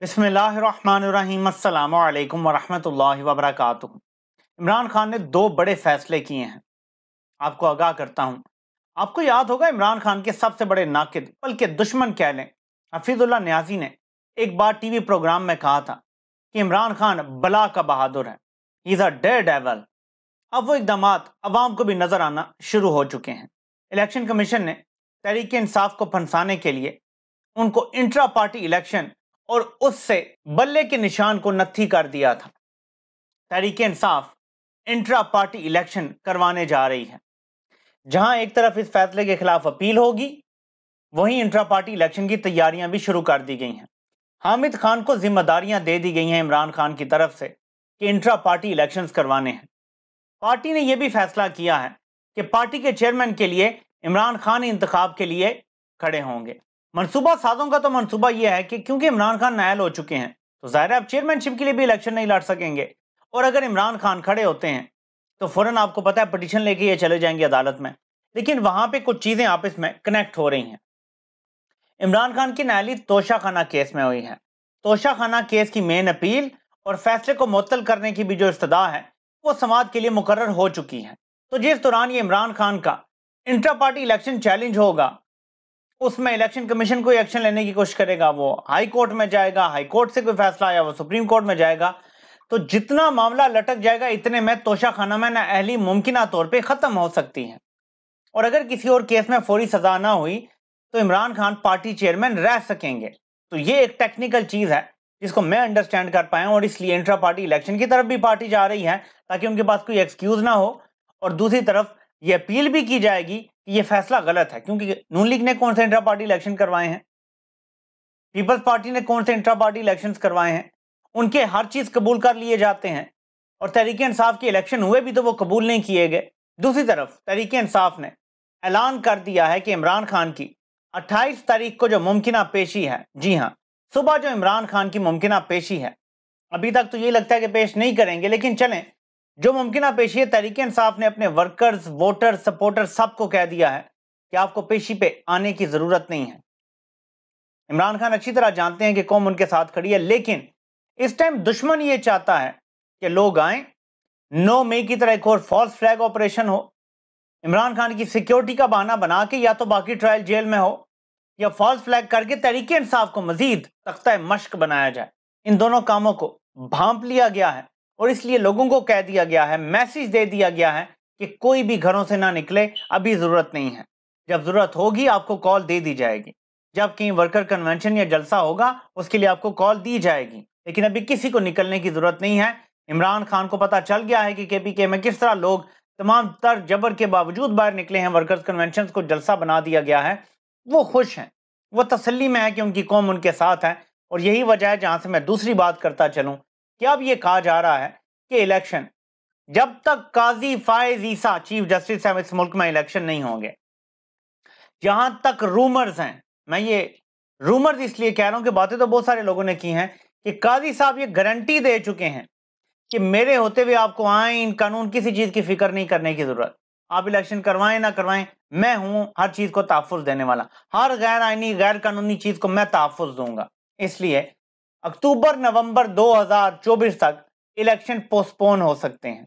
बिस्मिल्लाहिर्रहमानिर्रहीम अस्सलामु अलैकुम वरहमतुल्लाहि वबरकातुहू। इमरान खान ने दो बड़े फैसले किए हैं। आपको आगाह करता हूं, आपको याद होगा इमरान खान के सबसे बड़े नाकिद बल्कि दुश्मन कह लें, हफीजुल्लाह न्याजी ने एक बार टीवी प्रोग्राम में कहा था कि इमरान खान बला का बहादुर है, he is a daredevil. अब वो इकदामात अवाम को भी नजर आना शुरू हो चुके हैं। इलेक्शन कमीशन ने तहरीक इंसाफ को फंसाने के लिए उनको इंट्रा पार्टी इलेक्शन और उससे बल्ले के निशान को नत्थी कर दिया था। Tehreek Insaf intra party election करवाने जा रही है। जहां एक तरफ इस फैसले के खिलाफ अपील होगी, वहीं इंट्रा पार्टी इलेक्शन की तैयारियां भी शुरू कर दी गई हैं। हामिद खान को जिम्मेदारियां दे दी गई हैं इमरान खान की तरफ से कि इंट्रा पार्टी इलेक्शंस करवाने हैं। पार्टी ने यह भी फैसला किया है कि पार्टी के चेयरमैन के लिए इमरान खान इंतखाब के लिए खड़े होंगे। मनसूबा साजों का तो मनसूबा यह है कि क्योंकि इमरान खान नायल हो चुके हैं, तो जाहिर है अब चेयरमैनशिप के लिए भी इलेक्शन नहीं लड़ सकेंगे। और अगर इमरान खान खड़े होते हैं तो फौरन आपको पता है पिटीशन लेके ये चले जाएंगे अदालत में। लेकिन वहां पे कुछ चीजें आपस में कनेक्ट हो रही हैं। इमरान खान की नायली तोशाखाना केस में हुई है। तोशाखाना केस की मेन अपील और फैसले को मुअत्तल करने की भी जो इस्तदा है वो समाअत के लिए मुकर्रर हो चुकी है। तो जिस दौरान ये इमरान खान का इंट्रा पार्टी इलेक्शन चैलेंज होगा, उसमें इलेक्शन कमीशन कोई एक्शन लेने की कोशिश करेगा, वो हाई कोर्ट में जाएगा, हाई कोर्ट से कोई फैसला आया वो सुप्रीम कोर्ट में जाएगा, तो जितना मामला लटक जाएगा इतने में तोशाखाना में नाअहली मुमकिन तौर पे खत्म हो सकती है। और अगर किसी और केस में फौरी सजा ना हुई तो इमरान खान पार्टी चेयरमैन रह सकेंगे। तो ये एक टेक्निकल चीज है जिसको मैं अंडरस्टैंड कर पाया हूं, और इसलिए इंट्रा पार्टी इलेक्शन की तरफ भी पार्टी जा रही है ताकि उनके पास कोई एक्सक्यूज ना हो। और दूसरी तरफ ये अपील भी की जाएगी कि ये फैसला गलत है, क्योंकि नून लीग ने कौन से इंट्रा पार्टी इलेक्शन करवाए हैं, पीपल्स पार्टी ने कौन से इंट्रा पार्टी इलेक्शन करवाए हैं, उनके हर चीज कबूल कर लिए जाते हैं। और तहरीक इंसाफ के इलेक्शन हुए भी तो वो कबूल नहीं किए गए। दूसरी तरफ तहरीक इंसाफ ने ऐलान कर दिया है कि इमरान खान की 28 तारीख को जो मुमकिना पेशी है, जी हाँ, सुबह जो इमरान खान की मुमकिना पेशी है, अभी तक तो ये लगता है कि पेश नहीं करेंगे, लेकिन चलें, जो मुमकिना पेशी है तहरीक इंसाफ ने अपने वर्कर्स, वोटर्स, सपोर्टर्स सबको कह दिया है कि आपको पेशी पे आने की जरूरत नहीं है। इमरान खान अच्छी तरह जानते हैं कि कौम उनके साथ खड़ी है, लेकिन इस टाइम दुश्मन ये चाहता है कि लोग आए, 9 मई की तरह एक और फॉल्स फ्लैग ऑपरेशन हो, इमरान खान की सिक्योरिटी का बहाना बना के या तो बाकी ट्रायल जेल में हो या फॉल्स फ्लैग करके तहरीक इंसाफ को मजीद तख्ता मश्क बनाया जाए। इन दोनों कामों को भांप लिया गया है और इसलिए लोगों को कह दिया गया है, मैसेज दे दिया गया है कि कोई भी घरों से ना निकले, अभी जरूरत नहीं है, जब जरूरत होगी आपको कॉल दे दी जाएगी, जब कहीं वर्कर कन्वेंशन या जलसा होगा उसके लिए आपको कॉल दी जाएगी, लेकिन अभी किसी को निकलने की जरूरत नहीं है। इमरान खान को पता चल गया है कि केपीके में किस तरह लोग तमाम तर जबर के बावजूद बाहर निकले हैं, वर्कर्स कन्वेंशन को जलसा बना दिया गया है, वो खुश हैं, वो तसल्ली में है कि उनकी कौम उनके साथ है। और यही वजह है जहां से मैं दूसरी बात करता चलूं कि अब ये कहा जा रहा है कि इलेक्शन जब तक काजी फायज ईसा चीफ जस्टिस है इस मुल्क में इलेक्शन नहीं होंगे। जहां तक रूमर्स हैं, मैं ये रूमर्स इसलिए कह रहा हूं कि बातें तो बहुत सारे लोगों ने की हैं कि काजी साहब ये गारंटी दे चुके हैं कि मेरे होते हुए आपको आइन कानून किसी चीज की फिक्र नहीं करने की जरूरत, आप इलेक्शन करवाएं ना करवाएं, मैं हूं हर चीज को तहफुज देने वाला, हर गैर आइनी गैर कानूनी चीज को मैं तहफुज दूंगा। इसलिए अक्टूबर नवंबर 2024 तक इलेक्शन पोस्टपोन हो सकते हैं।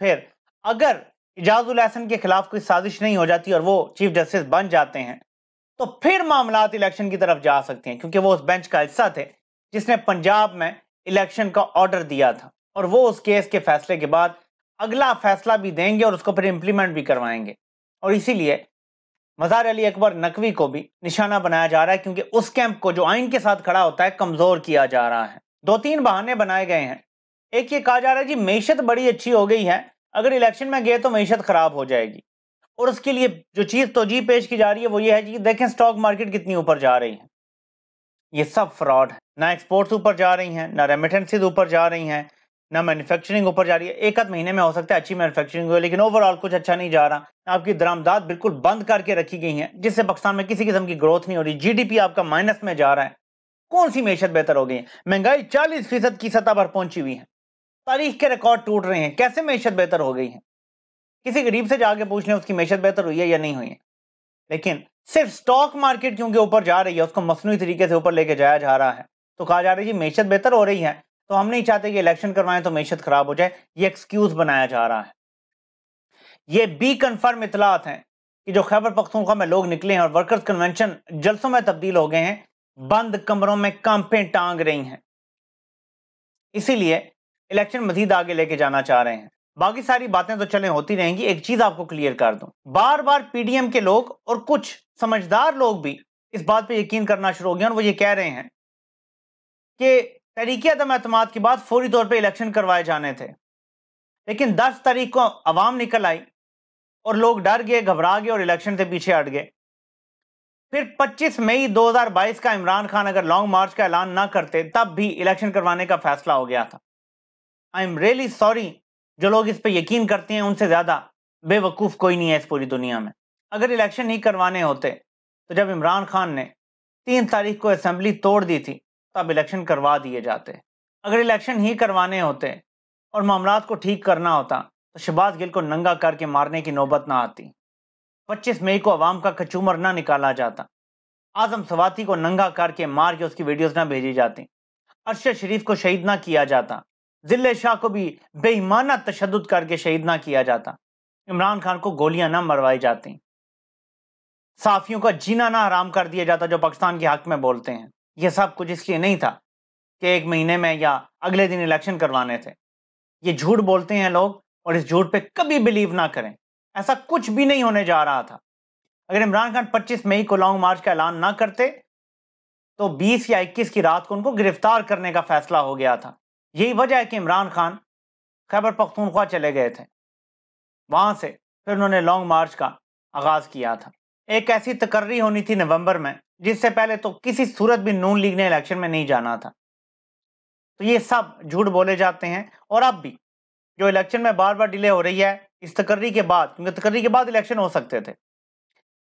फिर अगर इजाजुल एहसन के खिलाफ कोई साजिश नहीं हो जाती और वो चीफ जस्टिस बन जाते हैं तो फिर मामलात इलेक्शन की तरफ जा सकते हैं, क्योंकि वो उस बेंच का हिस्सा थे जिसने पंजाब में इलेक्शन का ऑर्डर दिया था, और वो उस केस के फैसले के बाद अगला फैसला भी देंगे और उसको फिर इंप्लीमेंट भी करवाएंगे। और इसीलिए मज़ार अली अकबर नकवी को भी निशाना बनाया जा रहा है, क्योंकि उस कैंप को जो आइन के साथ खड़ा होता है कमजोर किया जा रहा है। 2-3 बहाने बनाए गए हैं। एक ये कहा जा रहा है जी मीशत बड़ी अच्छी हो गई है, अगर इलेक्शन में गए तो मीशत खराब हो जाएगी, और उसके लिए जो चीज तोजीह पेश की जा रही है वो ये है जी देखें स्टॉक मार्केट कितनी ऊपर जा रही है। ये सब फ्रॉड है, ना एक्सपोर्ट्स ऊपर जा रही हैं, ना रेमिटेंसेज ऊपर जा रही हैं, ना मैन्युफैक्चरिंग ऊपर जा रही है। एक आध महीने में हो सकता है अच्छी मैन्युफैक्चरिंग हो, लेकिन ओवरऑल कुछ अच्छा नहीं जा रहा। आपकी दरामदात बिल्कुल बंद करके रखी गई है, जिससे पाकिस्तान में किसी किस्म की ग्रोथ नहीं हो रही, जीडीपी आपका माइनस में जा रहा है। कौन सी मैशत बेहतर हो गई है? महंगाई 40% की सतह पर पहुंची हुई है, तारीख के रिकॉर्ड टूट रहे हैं, कैसे मैशत बेहतर हो गई है? किसी गरीब से जाके पूछ लें उसकी मैशत बेहतर हुई है या नहीं हुई है। लेकिन सिर्फ स्टॉक मार्केट क्योंकि ऊपर जा रही है, उसको मसनूई तरीके से ऊपर लेके जाया जा रहा है, तो कहा जा रहा है जी मीशत बेहतर हो रही है, तो हम नहीं चाहते कि इलेक्शन करवाएं तो मीशत खराब हो जाए। ये एक्सक्यूज बनाया जा रहा है। ये बी कन्फर्म इतलात हैं कि जो खैबर पख्तूनख्वा में लोग निकले हैं और वर्कर्स कन्वेंशन जलसों में तब्दील हो गए हैं, बंद कमरों में कांपें टांग रही हैं, इसीलिए इलेक्शन मजीद आगे लेके जाना चाह रहे हैं। बाकी सारी बातें तो चले होती रहेंगी। एक चीज आपको क्लियर कर दूं, बार बार पीडीएम के लोग और कुछ समझदार लोग भी इस बात पे यकीन करना शुरू हो गए और वो ये कह रहे हैं कि तहरीक अदम एतमाद के बाद फौरी तौर पे इलेक्शन करवाए जाने थे, लेकिन 10 तारीख को अवाम निकल आई और लोग डर गए, घबरा गए और इलेक्शन से पीछे हट गए। फिर 25 मई 2022 का इमरान खान अगर लॉन्ग मार्च का ऐलान ना करते तब भी इलेक्शन करवाने का फैसला हो गया था। आई एम रियली सॉरी, जो लोग इस पे यकीन करते हैं उनसे ज्यादा बेवकूफ कोई नहीं है इस पूरी दुनिया में। अगर इलेक्शन ही करवाने होते तो जब इमरान खान ने 3 तारीख को असेंबली तोड़ दी थी तब इलेक्शन करवा दिए जाते। अगर इलेक्शन ही करवाने होते और मामलात को ठीक करना होता तो शहबाज गिल को नंगा करके मारने की नौबत ना आती, 25 मई को अवाम का कचूमर ना निकाला जाता, आजम सवाती को नंगा करके मार के उसकी वीडियोस ना भेजी जाती, अरशद शरीफ को शहीद ना किया जाता, जिले शाह को भी बेईमाना तशद्दुद करके शहीद ना किया जाता, इमरान खान को गोलियां ना मरवाई जाती, साफियों का जीना ना हराम कर दिया जाता जो पाकिस्तान के हक में बोलते हैं। यह सब कुछ इसलिए नहीं था कि 1 महीने में या अगले दिन इलेक्शन करवाने थे। ये झूठ बोलते हैं लोग और इस झूठ पे कभी बिलीव ना करें, ऐसा कुछ भी नहीं होने जा रहा था। अगर इमरान खान 25 मई को लॉन्ग मार्च का ऐलान ना करते तो 20 या 21 की रात को उनको गिरफ्तार करने का फैसला हो गया था। यही वजह है कि इमरान खान खैबर पख्तूनख्वा चले गए थे, वहां से फिर उन्होंने लॉन्ग मार्च का आगाज किया था। एक ऐसी तकर्री होनी थी नवंबर में जिससे पहले तो किसी सूरत भी नून लीग ने इलेक्शन में नहीं जाना था। तो ये सब झूठ बोले जाते हैं और अब भी जो इलेक्शन में बार बार डिले हो रही है इस तकर्री के बाद, क्योंकि तकर्री के बाद इलेक्शन हो सकते थे।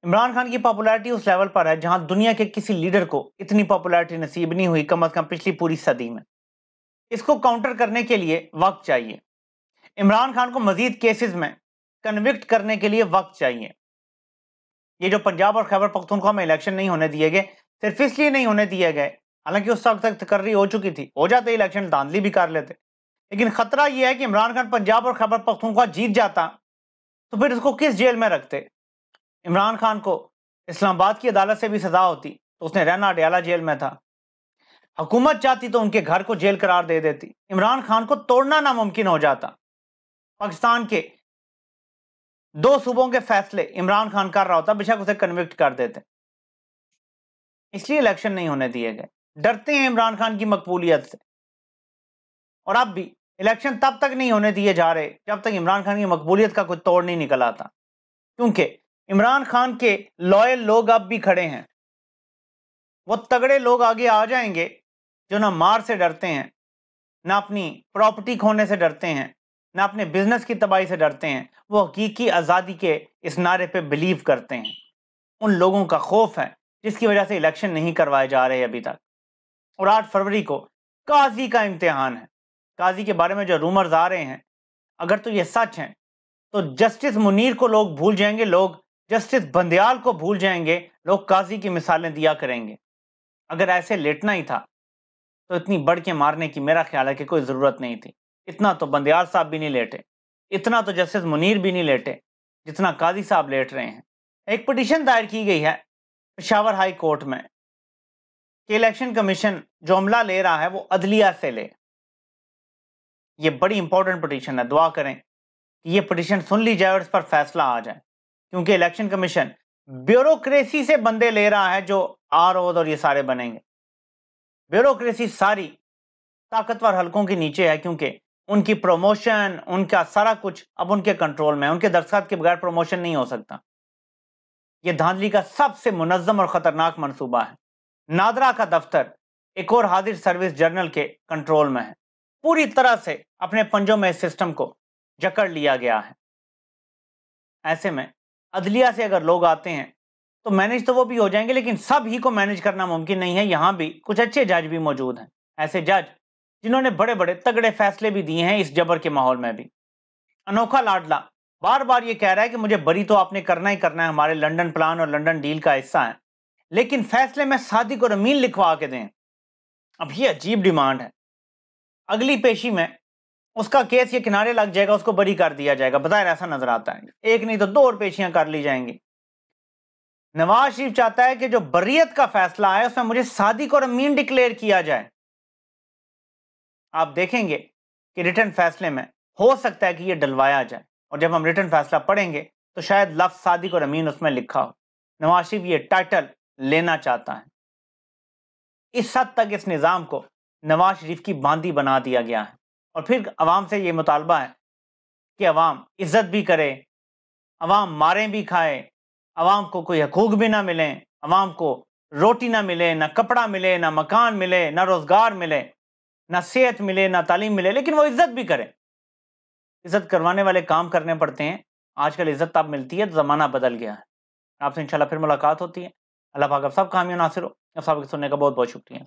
इमरान खान की पॉपुलैरिटी उस लेवल पर है जहां दुनिया के किसी लीडर को इतनी पॉपुलैरिटी नसीब नहीं हुई कम से कम पिछली पूरी सदी में। इसको काउंटर करने के लिए वक्त चाहिए। इमरान खान को मजीद केसेस में कन्विक्ट करने के लिए वक्त चाहिए। ये जो पंजाब और खैबर पख्तूनख्वा में इलेक्शन नहीं होने दिए गए सिर्फ इसलिए नहीं होने दिए गए, हालांकि उस वक्त तक तकर्री हो चुकी थी, हो जाते इलेक्शन धांधली भी कर लेते, लेकिन खतरा यह है कि इमरान खान पंजाब और खैबर पख्तूनख्वा जीत जाता तो फिर उसको किस जेल में रखते। इमरान खान को इस्लामाबाद की अदालत से भी सजा होती तो उसने रहना अडयाला जेल में था। हुकूमत चाहती तो उनके घर को जेल करार दे देती। इमरान खान को तोड़ना नामुमकिन हो जाता। पाकिस्तान के 2 सूबों के फैसले इमरान खान कर रहा होता, बेशक उसे कन्विक्ट कर देते। इसलिए इलेक्शन नहीं होने दिए गए, डरते हैं इमरान खान की मकबूलियत से। और अब भी इलेक्शन तब तक नहीं होने दिए जा रहे जब तक इमरान खान की मकबूलियत का कोई तोड़ नहीं निकल आता, क्योंकि इमरान खान के लॉयल लोग अब भी खड़े हैं। वो तगड़े लोग आगे आ जाएंगे जो ना मार से डरते हैं, ना अपनी प्रॉपर्टी खोने से डरते हैं, ना अपने बिजनेस की तबाही से डरते हैं। वो हकीकी आज़ादी के इस नारे पे बिलीव करते हैं। उन लोगों का खौफ है जिसकी वजह से इलेक्शन नहीं करवाए जा रहे अभी तक। और 8 फरवरी को काजी का इम्तिहान है। काजी के बारे में जो रूमर्स आ रहे हैं, अगर तो ये सच हैं तो जस्टिस मुनीर को लोग भूल जाएंगे, लोग जस्टिस बंदयाल को भूल जाएंगे, लोग काजी की मिसालें दिया करेंगे। अगर ऐसे लेटना ही था तो इतनी बढ़ के मारने की मेरा ख्याल है कि कोई ज़रूरत नहीं थी। इतना तो बंदयाल साहब भी नहीं लेटे, इतना तो जस्टिस मुनीर भी नहीं लेटे जितना काजी साहब लेट रहे हैं। एक पिटीशन दायर की गई है पेशावर हाई कोर्ट में कि इलेक्शन कमीशन जो अमला ले रहा है वो अदलिया से ले। ये बड़ी इंपॉर्टेंट पिटीशन है, दुआ करें कि ये पिटीशन सुन ली जाए और इस पर फैसला आ जाए, क्योंकि इलेक्शन कमीशन ब्यूरोक्रेसी से बंदे ले रहा है जो आरओ और ये सारे बनेंगे। ब्यूरोक्रेसी सारी ताकतवर हलकों के नीचे है, क्योंकि उनकी प्रमोशन, उनका सारा कुछ अब उनके कंट्रोल में है। उनके दस्तखत के बगैर प्रमोशन नहीं हो सकता। यह धांधली का सबसे मुनज्जम और खतरनाक मंसूबा है। नादरा का दफ्तर एक और हाजिर सर्विस जर्नल के कंट्रोल में है। पूरी तरह से अपने पंजों में इस सिस्टम को जकड़ लिया गया है। ऐसे में अदलिया से अगर लोग आते हैं तो मैनेज तो वो भी हो जाएंगे, लेकिन सब ही को मैनेज करना मुमकिन नहीं है। यहां भी कुछ अच्छे जज भी मौजूद हैं, ऐसे जज जिन्होंने बड़े बड़े तगड़े फैसले भी दिए हैं इस जबर के माहौल में भी। अनोखा लाडला बार बार ये कह रहा है कि मुझे बरी तो आपने करना ही करना है, हमारे लंदन प्लान और लंदन डील का हिस्सा है, लेकिन फैसले में सादिक और अमीन लिखवा के दें। अब ये अजीब डिमांड है, अगली पेशी में उसका केस ये किनारे लग जाएगा, उसको बरी कर दिया जाएगा। बताए ऐसा नजर आता है, एक नहीं तो 2 और पेशियां कर ली जाएंगी। नवाज शरीफ चाहता है कि जो बरियत का फैसला है उसमें मुझे सादिक और अमीन डिक्लेयर किया जाए। आप देखेंगे कि रिटर्न फैसले में हो सकता है कि यह डलवाया जाए, और जब हम रिटर्न फैसला पढ़ेंगे तो शायद लफ्ज सादिक और अमीन उसमें लिखा हो। नवाज शरीफ ये टाइटल लेना चाहता है। इस हद तक इस निज़ाम को नवाज शरीफ की बांदी बना दिया गया है। और फिर अवाम से ये मुतालबा है कि अवाम इज्जत भी करे, अवाम मारे भी खाए, अवाम को कोई हकूक भी ना मिले, अवाम को रोटी ना मिले, ना कपड़ा मिले, ना मकान मिले, ना रोजगार मिले, ना सेहत मिले, ना तालीम मिले, लेकिन वो इज्जत भी करे। इज्जत करवाने वाले काम करने पड़ते हैं। आजकल इज्जत तब मिलती है, ज़माना बदल गया है। आपसे इंशाल्लाह फिर मुलाकात होती है। अल्लाह पाक आप सब कामयाब नासिर हो। आप सबके सुनने का बहुत बहुत शुक्रिया।